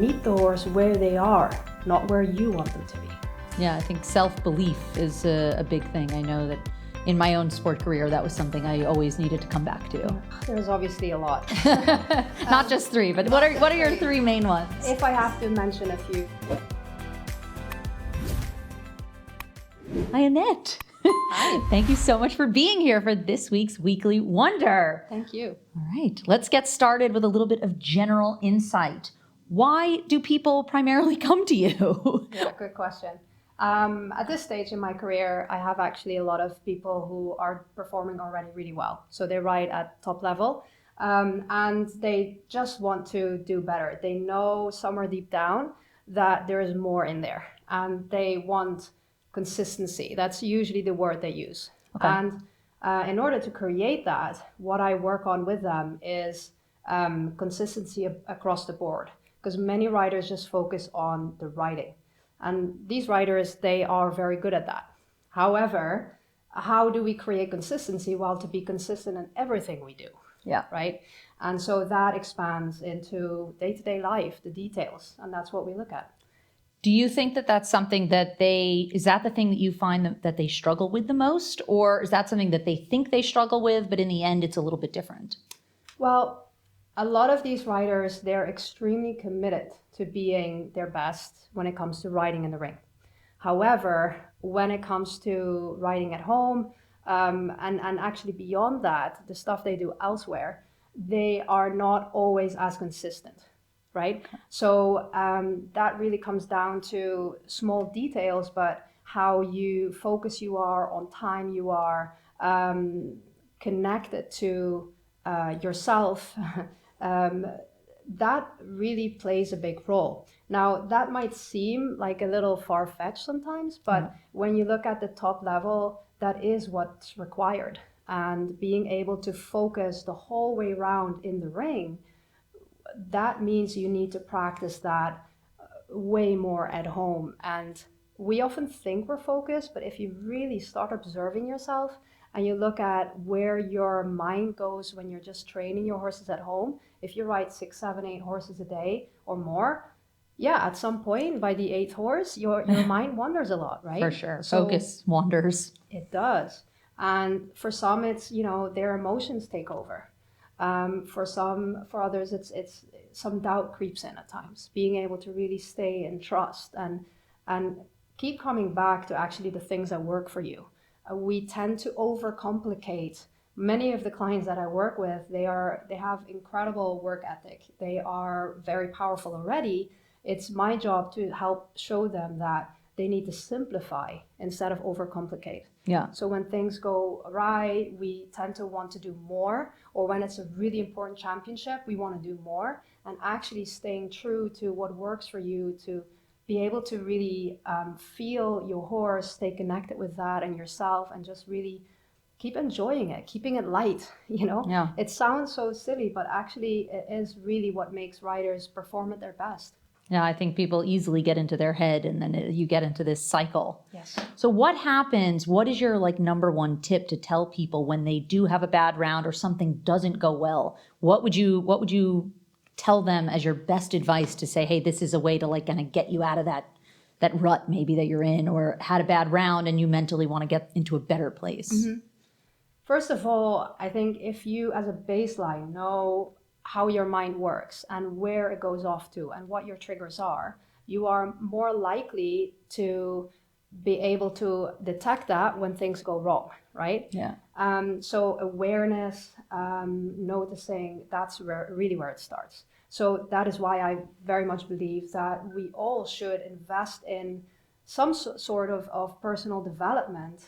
meet the horse where they are, not where you want them to be. Yeah, I think self-belief is a big thing. I know that in my own sport career, that was something I always needed to come back to. There's obviously a lot. Not just three, but what are your three main ones? If I have to mention a few. Hi, Annette. Hi. Thank you so much for being here for this week's Weekly Wonder. Thank you. All right, let's get started with a little bit of general insight. Why do people primarily come to you? Yeah, good question. At this stage in my career, I have actually a lot of people who are performing already really well. So they ride at top level and they just want to do better. They know somewhere deep down that there is more in there and they want consistency. That's usually the word they use. Okay. And in order to create that, what I work on with them is consistency across the board, because many riders just focus on the riding. And these riders, they are very good at that. However, how do we create consistency? Well, to be consistent in everything we do. Yeah. Right? And so that expands into day-to-day life, the details, and that's what we look at. Do you think that that's something that is that the thing that you find that they struggle with the most? Or is that something that they think they struggle with, but in the end, it's a little bit different? Well, a lot of these riders, they're extremely committed to being their best when it comes to riding in the ring. However, when it comes to riding at home, and actually beyond that, the stuff they do elsewhere, they are not always as consistent. Right? So that really comes down to small details, but how you focus you are, on time you are, connected to yourself, that really plays a big role. Now, that might seem like a little far-fetched sometimes, but when you look at the top level, that is what's required. And being able to focus the whole way around in the ring, that means you need to practice that way more at home. And we often think we're focused, but if you really start observing yourself and you look at where your mind goes when you're just training your horses at home, if you ride 6, 7, 8 horses a day or more, yeah, at some point by the 8th horse, your mind wanders a lot, right? For sure. So focus wanders. It does. And for some, it's, their emotions take over. For others, it's some doubt creeps in at times. Being able to really stay in trust and keep coming back to actually the things that work for you. We tend to overcomplicate. Many of the clients that I work with, they have incredible work ethic. They are very powerful already. It's my job to help show them that they need to simplify instead of overcomplicate. Yeah. So when things go awry, we tend to want to do more, or when it's a really important championship, we want to do more, and actually staying true to what works for you, to be able to really feel your horse, stay connected with that and yourself, and just really keep enjoying it, keeping it light, Yeah. It sounds so silly, but actually it is really what makes riders perform at their best. Yeah, I think people easily get into their head and then you get into this cycle. Yes. So what happens, what is your number one tip to tell people when they do have a bad round or something doesn't go well? What would you tell them as your best advice to say, hey, this is a way to kind of get you out of that rut maybe that you're in, or had a bad round and you mentally want to get into a better place? Mm-hmm. First of all, I think if you as a baseline know how your mind works and where it goes off to and what your triggers are, you are more likely to be able to detect that when things go wrong, right? Yeah. So awareness, noticing, that's really where it starts. So that is why I very much believe that we all should invest in some sort of personal development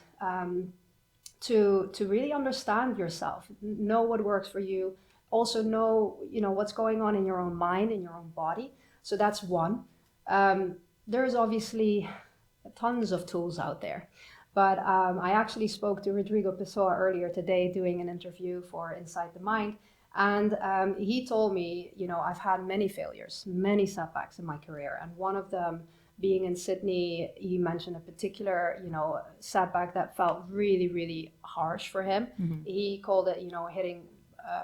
to really understand yourself, know what works for you, also know what's going on in your own mind, in your own body. So that's one. There's obviously tons of tools out there, but I actually spoke to Rodrigo Pessoa earlier today doing an interview for Inside the Mind, and he told me, I've had many failures, many setbacks in my career, and one of them being in Sydney, he mentioned a particular, setback that felt really, really harsh for him. Mm-hmm. He called it, hitting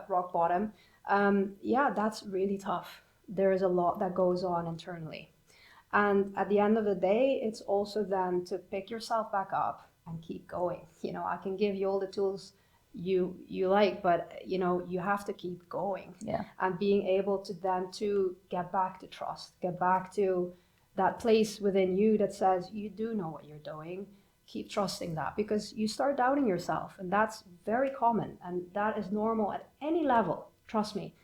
rock bottom. Yeah, that's really tough. there is a lot that goes on internally. And at the end of the day, it's also then to pick yourself back up and keep going. You know, I can give you all the tools you like, but you know, you have to keep going. Yeah. And being able to then to get back to trust, get back to that place within you that says you do know what you're doing. Keep trusting that, because you start doubting yourself, and that's very common, and that is normal at any level, trust me.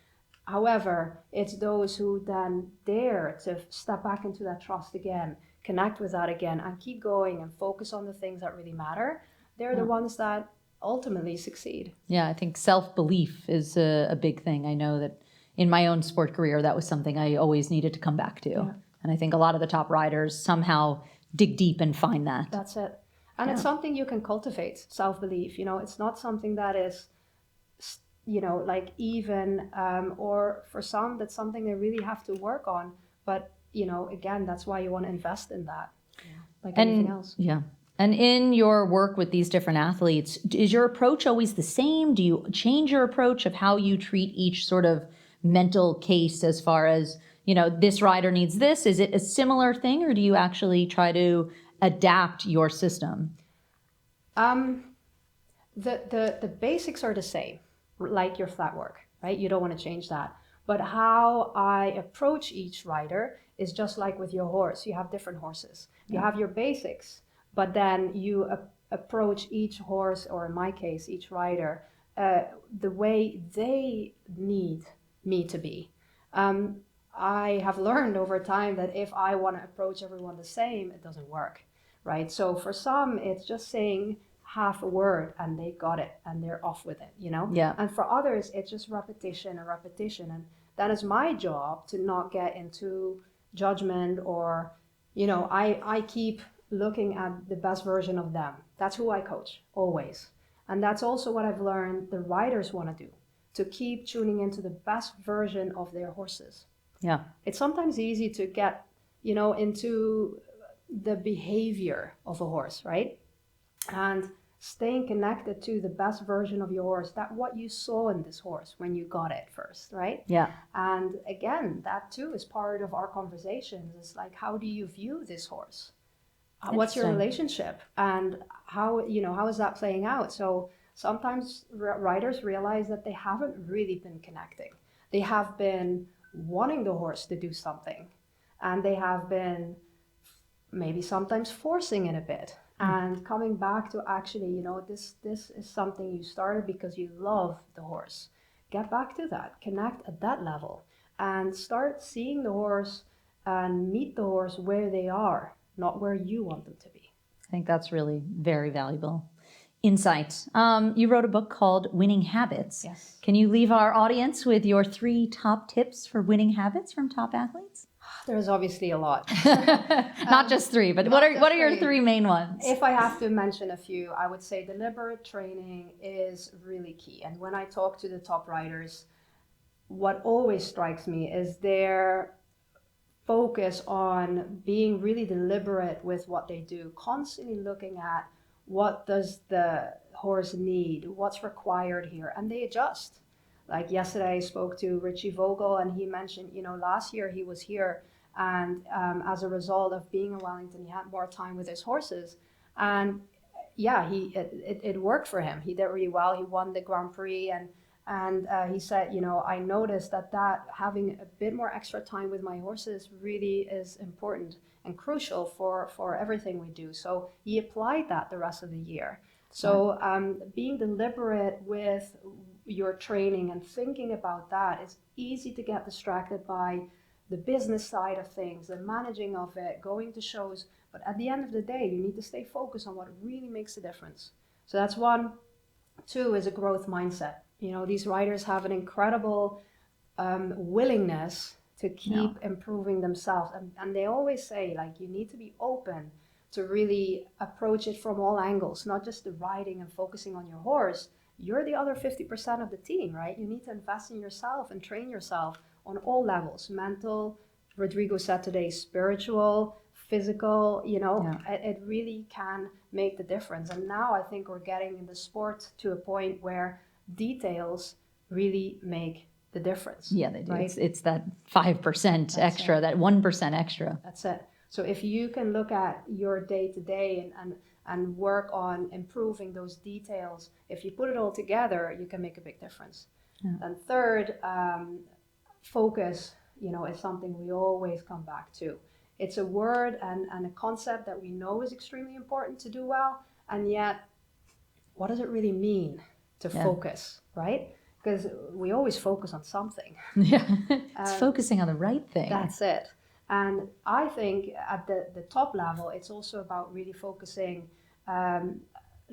However, it's those who then dare to step back into that trust again, connect with that again, and keep going and focus on the things that really matter. They're the ones that ultimately succeed. Yeah, I think self-belief is a big thing. I know that in my own sport career, that was something I always needed to come back to. Yeah. And I think a lot of the top riders somehow dig deep and find that. That's it. And it's something you can cultivate, self-belief. You know, it's not something that is, you know, like even, or for some, that's something they really have to work on. But, you know, again, that's why you want to invest in that, like anything else. Yeah. And in your work with these different athletes, is your approach always the same? Do you change your approach of how you treat each sort of mental case as far as, you know, this rider needs this? Is it a similar thing, or do you actually try to adapt your system? The basics are the same, like your flat work, right? You don't want to change that. But how I approach each rider is just like with your horse. You have different horses. You have your basics, but then you approach each horse, or in my case, each rider, the way they need me to be. I have learned over time that if I want to approach everyone the same, it doesn't work, right? So for some, it's just saying half a word and they got it and they're off with it, you know? Yeah. And for others, it's just repetition and repetition. And that is my job, to not get into judgment, or, you know, I keep looking at the best version of them. That's who I coach, always. And that's also what I've learned the riders want to do, to keep tuning into the best version of their horses. Yeah. It's sometimes easy to get, you know, into the behavior of a horse, right? And staying connected to the best version of your horse, that what you saw in this horse when you got it first, right? Yeah. And again, that too is part of our conversations. It's like, how do you view this horse? What's your relationship? And how, you know, how is that playing out? So sometimes riders realize that they haven't really been connecting. They have been wanting the horse to do something, and they have been maybe sometimes forcing it a bit, and coming back to actually, you know, this is something you started because you love the horse. Get back to that, connect at that level, and start seeing the horse and meet the horse where they are, not where you want them to be. I think that's really very valuable insight. You wrote a book called Winning Habits. Yes. Can you leave our audience with your 3 top tips for winning habits from top athletes? There's obviously a lot. Not just 3, but what are your 3 main ones? If I have to mention a few, I would say deliberate training is really key. And when I talk to the top riders, what always strikes me is their focus on being really deliberate with what they do, constantly looking at what does the horse need, what's required here, and they adjust. Like yesterday I spoke to Richie Vogel, and he mentioned, you know, last year he was here, and as a result of being in Wellington, he had more time with his horses, and yeah, it worked for him. He did really well. He won the Grand Prix, and he said, you know, I noticed that having a bit more extra time with my horses really is important and crucial for everything we do. So he applied that the rest of the year. So being deliberate with your training and thinking about that, it's easy to get distracted by the business side of things, the managing of it, going to shows. But at the end of the day, you need to stay focused on what really makes a difference. So that's 1. 2 is a growth mindset. You know, these riders have an incredible willingness to keep improving themselves. And they always say, like, you need to be open to really approach it from all angles, not just the riding and focusing on your horse. You're the other 50% of the team, right? You need to invest in yourself and train yourself on all levels, mental, Rodrigo said today, spiritual, physical, you know, it really can make the difference. And now I think we're getting in the sport to a point where details really make the difference. Yeah, they do. Right? It's that 5% extra, that 1% extra. That's it. So if you can look at your day to day and work on improving those details, if you put it all together, you can make a big difference. Yeah. And third, focus, is something we always come back to. It's a word and a concept that we know is extremely important to do well, and yet, what does it really mean to focus, right? Because we always focus on something. Yeah, it's focusing on the right thing. That's it. And I think at the top level, it's also about really focusing,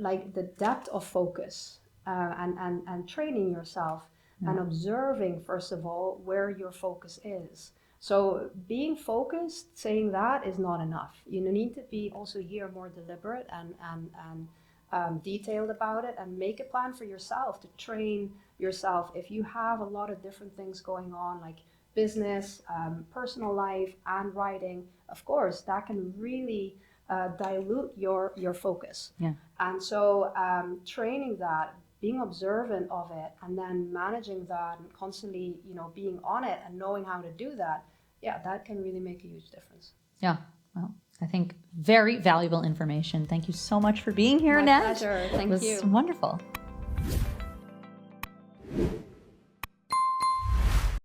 like the depth of focus, and training yourself and observing, first of all, where your focus is. So being focused, saying that is not enough. You need to be also here more deliberate and detailed about it, and make a plan for yourself to train yourself. If you have a lot of different things going on, like business, personal life, and writing, of course, that can really dilute your focus. Yeah. And so training that, being observant of it, and then managing that, and constantly, being on it and knowing how to do that, that can really make a huge difference. Yeah. Well, I think very valuable information. Thank you so much for being here, My Annette. pleasure. Thank you. It was wonderful.